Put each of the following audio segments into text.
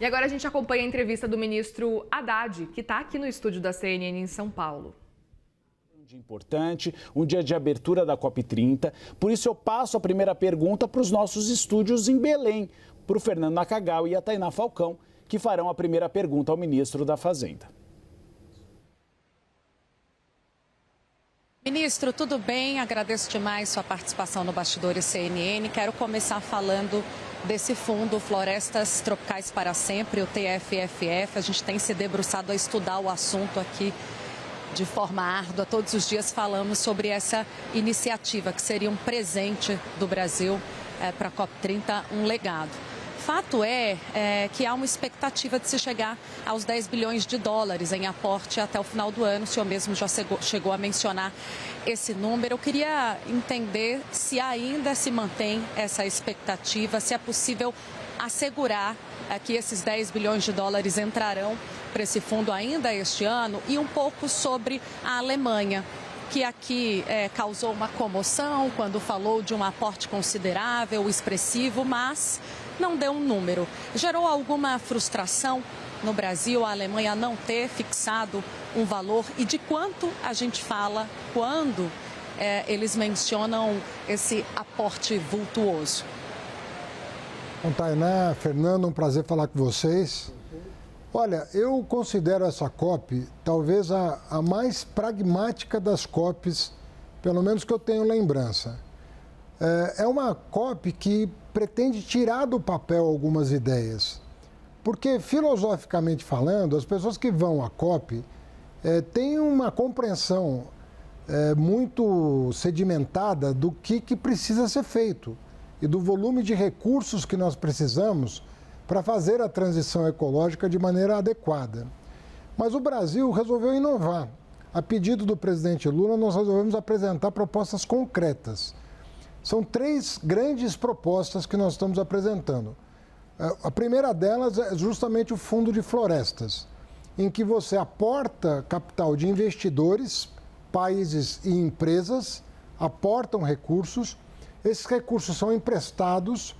E agora a gente acompanha a entrevista do ministro Haddad, que está aqui no estúdio da CNN em São Paulo. Um dia importante, um dia de abertura da COP30. Por isso eu passo a primeira pergunta para os nossos estúdios em Belém, para o Fernando Nakagawa e a Tainá Falcão, que farão a primeira pergunta ao ministro da Fazenda. Ministro, tudo bem? Agradeço demais sua participação no Bastidores CNN. Quero começar falando desse fundo Florestas Tropicais para Sempre, o TFFF. A gente tem se debruçado a estudar o assunto aqui de forma árdua. Todos os dias falamos sobre essa iniciativa, que seria um presente do Brasil para a COP30, um legado. Fato é que há uma expectativa de se chegar aos 10 bilhões de dólares em aporte até o final do ano. O senhor mesmo já chegou a mencionar esse número. Eu queria entender se ainda se mantém essa expectativa, se é possível assegurar que esses 10 bilhões de dólares entrarão para esse fundo ainda este ano, e um pouco sobre a Alemanha, que aqui causou uma comoção quando falou de um aporte considerável, expressivo, mas não deu um número. Gerou alguma frustração no Brasil a Alemanha não ter fixado um valor? E de quanto a gente fala quando eles mencionam esse aporte vultuoso? Bom, Tainá, Fernando, um prazer falar com vocês. Olha, eu considero essa COP talvez a mais pragmática das COPs, pelo menos que eu tenho lembrança. É uma COP que pretende tirar do papel algumas ideias. Porque, filosoficamente falando, as pessoas que vão à COP têm uma compreensão muito sedimentada do que precisa ser feito e do volume de recursos que nós precisamos para fazer a transição ecológica de maneira adequada. Mas o Brasil resolveu inovar. A pedido do presidente Lula, nós resolvemos apresentar propostas concretas. São 3 grandes propostas que nós estamos apresentando. A primeira delas é justamente o Fundo de Florestas, em que você aporta capital de investidores, países e empresas, aportam recursos, esses recursos são emprestados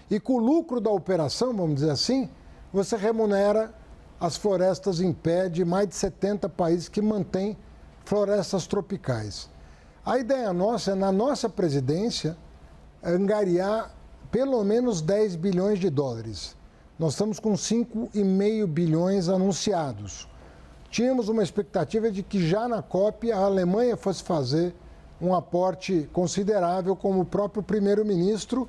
e com o lucro da operação, vamos dizer assim, você remunera as florestas em pé de mais de 70 países que mantêm florestas tropicais. A ideia nossa é, na nossa presidência, angariar pelo menos 10 bilhões de dólares. Nós estamos com 5,5 bilhões anunciados. Tínhamos uma expectativa de que já na COP a Alemanha fosse fazer um aporte considerável, como o próprio primeiro-ministro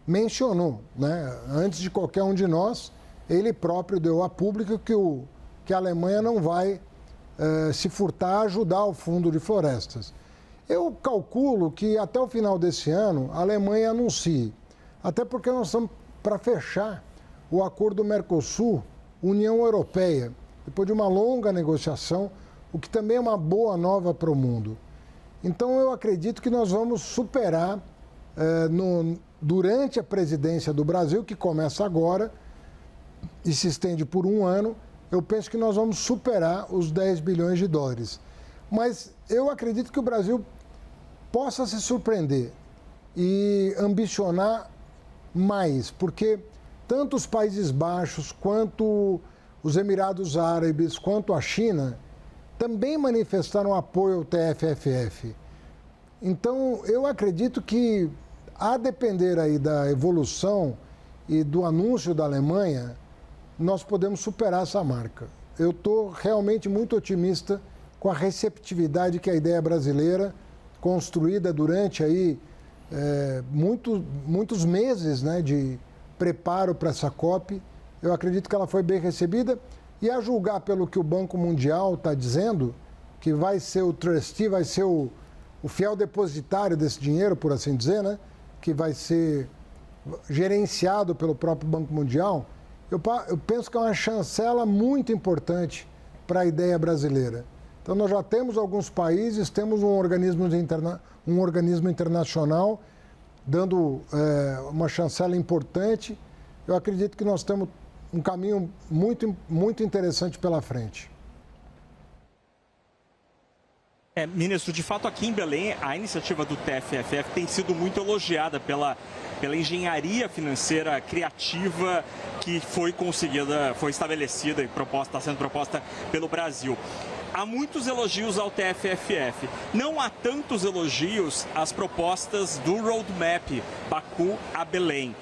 mencionou, né? Antes de qualquer um de nós, ele próprio deu a público que a Alemanha não vai se furtar a ajudar o Fundo de Florestas. Eu calculo que até o final desse ano a Alemanha anuncie, até porque nós estamos para fechar o acordo Mercosul-União Europeia, depois de uma longa negociação, o que também é uma boa nova para o mundo. Então eu acredito que nós vamos superar durante a presidência do Brasil, que começa agora e se estende por um ano, eu penso que nós vamos superar os 10 bilhões de dólares. Mas eu acredito que o Brasil possa se surpreender e ambicionar mais, porque tanto os Países Baixos, quanto os Emirados Árabes, quanto a China, também manifestaram apoio ao TFFF. Então, eu acredito que, a depender aí da evolução e do anúncio da Alemanha, nós podemos superar essa marca. Eu estou realmente muito otimista com a receptividade que a ideia brasileira, construída durante aí, muitos meses, né, de preparo para essa COP, eu acredito que ela foi bem recebida. E a julgar pelo que o Banco Mundial está dizendo, que vai ser o trustee, vai ser o fiel depositário desse dinheiro, por assim dizer, né? Que vai ser gerenciado pelo próprio Banco Mundial, eu penso que é uma chancela muito importante para a ideia brasileira. Então, nós já temos alguns países, temos um organismo internacional dando uma chancela importante. Eu acredito que nós temos um caminho muito interessante pela frente. Ministro, de fato aqui em Belém, a iniciativa do TFFF tem sido muito elogiada pela engenharia financeira criativa que foi conseguida, foi estabelecida e está sendo proposta pelo Brasil. Há muitos elogios ao TFFF. Não há tantos elogios às propostas do Roadmap Baku a Belém.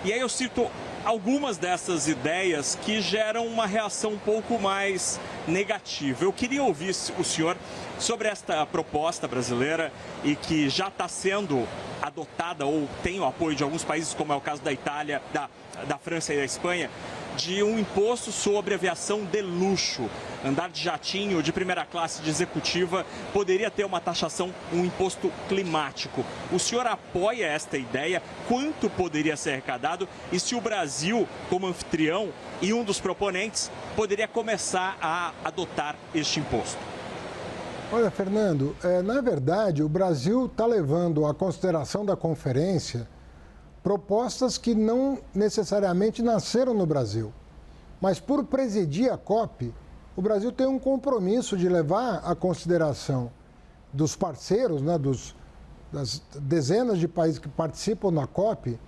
E aí eu cito algumas dessas ideias que geram uma reação um pouco mais negativa. Eu queria ouvir o senhor sobre esta proposta brasileira e que já está sendo adotada ou tem o apoio de alguns países, como é o caso da Itália, da França e da Espanha, de um imposto sobre aviação de luxo. Andar de jatinho de primeira classe de executiva poderia ter uma taxação, um imposto climático. O senhor apoia esta ideia? Quanto poderia ser arrecadado? E se o Brasil, como anfitrião e um dos proponentes, poderia começar a adotar este imposto? Olha, Fernando, na verdade, o Brasil está levando à consideração da conferência propostas que não necessariamente nasceram no Brasil. Mas por presidir a COP, o Brasil tem um compromisso de levar à consideração dos parceiros, né, das dezenas de países que participam da COP,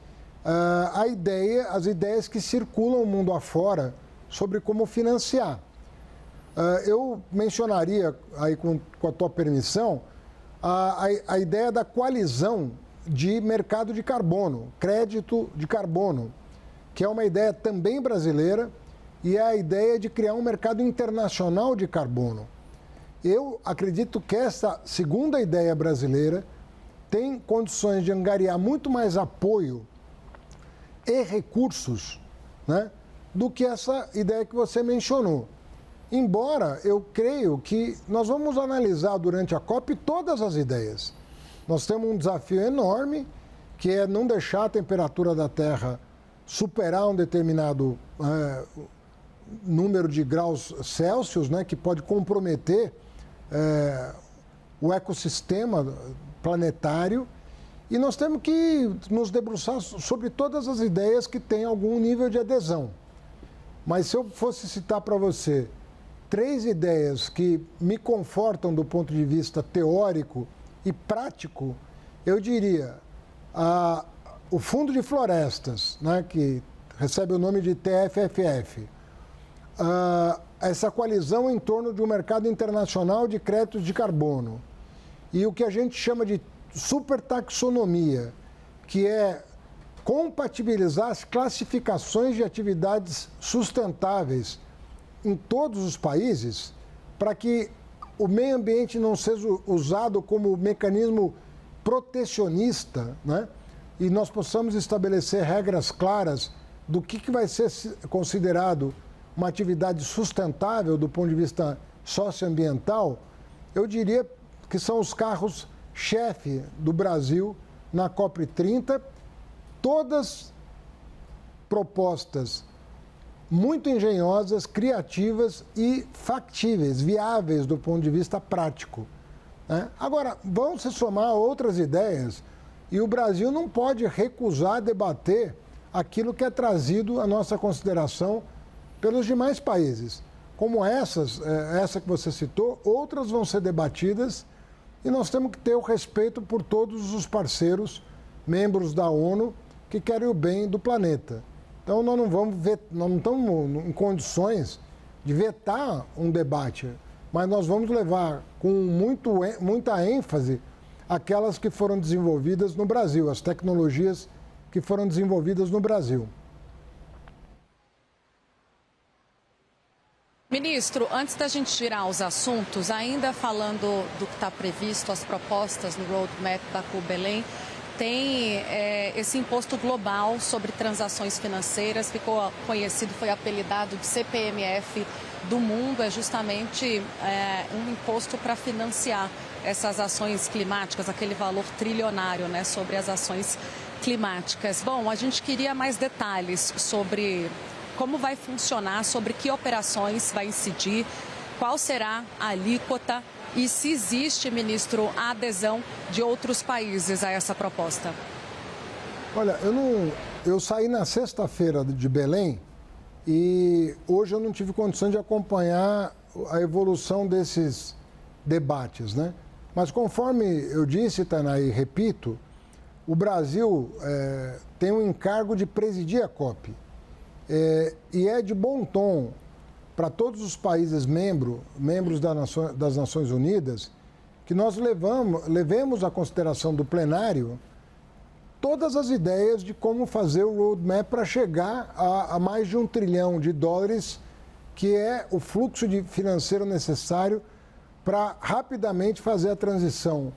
as ideias que circulam o mundo afora sobre como financiar. Eu mencionaria, aí com a tua permissão, a ideia da coalizão de mercado de carbono, crédito de carbono, que é uma ideia também brasileira e é a ideia de criar um mercado internacional de carbono. Eu acredito que essa segunda ideia brasileira tem condições de angariar muito mais apoio e recursos, né, do que essa ideia que você mencionou. Embora eu creio que nós vamos analisar durante a COP todas as ideias. Nós temos um desafio enorme, que é não deixar a temperatura da Terra superar um determinado número de graus Celsius, né, que pode comprometer o ecossistema planetário. E nós temos que nos debruçar sobre todas as ideias que têm algum nível de adesão. Mas se eu fosse citar para você 3 ideias que me confortam do ponto de vista teórico e prático, eu diria o Fundo de Florestas, né, que recebe o nome de TFFF, essa coalizão em torno de um mercado internacional de créditos de carbono e o que a gente chama de supertaxonomia, que é compatibilizar as classificações de atividades sustentáveis em todos os países para que o meio ambiente não seja usado como mecanismo protecionista, né? E nós possamos estabelecer regras claras do que vai ser considerado uma atividade sustentável do ponto de vista socioambiental. Eu diria que são os carros-chefe do Brasil na COP30, todas propostas muito engenhosas, criativas e factíveis, viáveis do ponto de vista prático, né? Agora, vão se somar outras ideias e o Brasil não pode recusar debater aquilo que é trazido à nossa consideração pelos demais países. Como essa que você citou, outras vão ser debatidas e nós temos que ter o respeito por todos os parceiros, membros da ONU, que querem o bem do planeta. Então, nós não estamos em condições de vetar um debate, mas nós vamos levar com muita ênfase aquelas que foram desenvolvidas no Brasil, as tecnologias que foram desenvolvidas no Brasil. Ministro, antes da gente girar os assuntos, ainda falando do que está previsto, as propostas no Roadmap Baku-Belém, tem esse imposto global sobre transações financeiras, ficou conhecido, foi apelidado de CPMF do mundo, é justamente um imposto para financiar essas ações climáticas, aquele valor trilionário, né, sobre as ações climáticas. Bom, a gente queria mais detalhes sobre como vai funcionar, sobre que operações vai incidir, qual será a alíquota e se existe, ministro, a adesão de outros países a essa proposta. Olha, eu saí na sexta-feira de Belém e hoje eu não tive condição de acompanhar a evolução desses debates, né? Mas conforme eu disse, Tainá, e repito, o Brasil tem um encargo de presidir a COP. E é de bom tom para todos os países membros das Nações Unidas, que nós levemos à consideração do plenário todas as ideias de como fazer o roadmap para chegar a mais de $1 trilhão, que é o fluxo financeiro necessário para rapidamente fazer a transição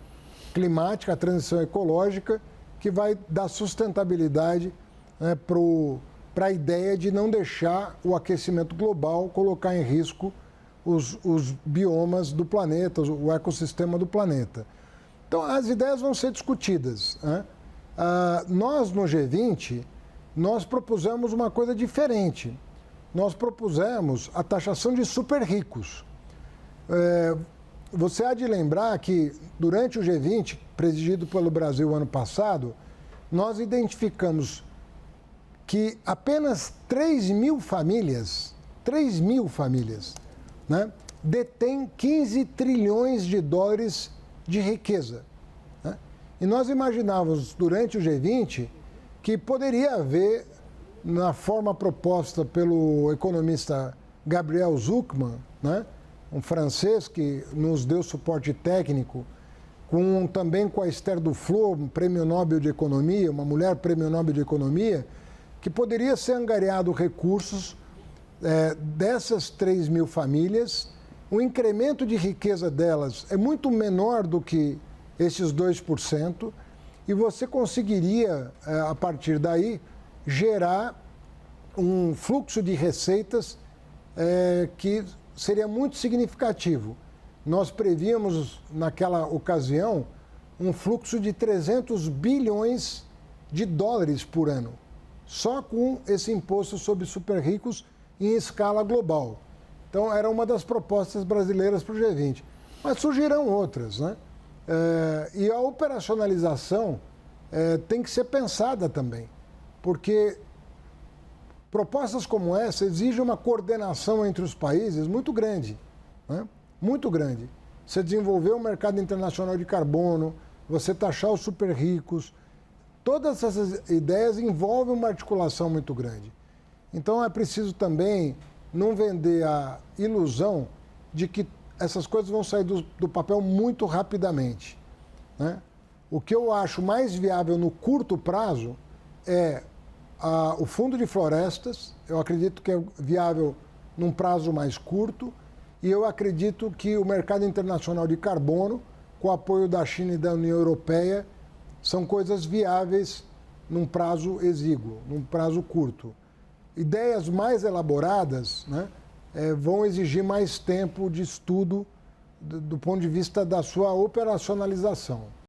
climática, a transição ecológica, que vai dar sustentabilidade, né, para a ideia de não deixar o aquecimento global colocar em risco os biomas do planeta, o ecossistema do planeta. Então, as ideias vão ser discutidas, né? Nós, no G20, nós propusemos uma coisa diferente. Nós propusemos a taxação de super ricos. Você há de lembrar que, durante o G20, presidido pelo Brasil ano passado, nós identificamos que apenas 3 mil famílias, né, detêm 15 trilhões de dólares de riqueza. Né? E nós imaginávamos, durante o G20, que poderia haver, na forma proposta pelo economista Gabriel Zucman, né, um francês que nos deu suporte técnico, também com a Esther Duflo, um prêmio Nobel de Economia, uma mulher prêmio Nobel de Economia, que poderia ser angariado recursos dessas 3 mil famílias. O incremento de riqueza delas é muito menor do que esses 2%, e você conseguiria, a partir daí, gerar um fluxo de receitas que seria muito significativo. Nós prevíamos, naquela ocasião, um fluxo de 300 bilhões de dólares por ano, só com esse imposto sobre super ricos em escala global. Então, era uma das propostas brasileiras para o G20. Mas surgirão outras, né? E a operacionalização tem que ser pensada também, porque propostas como essa exigem uma coordenação entre os países muito grande, né? Muito grande. Você desenvolver um mercado internacional de carbono, você taxar os super ricos, todas essas ideias envolvem uma articulação muito grande. Então, é preciso também não vender a ilusão de que essas coisas vão sair do papel muito rapidamente, né? O que eu acho mais viável no curto prazo é o Fundo de Florestas. Eu acredito que é viável num prazo mais curto, e eu acredito que o mercado internacional de carbono, com o apoio da China e da União Europeia, são coisas viáveis num prazo exíguo, num prazo curto. Ideias mais elaboradas, né, vão exigir mais tempo de estudo do ponto de vista da sua operacionalização.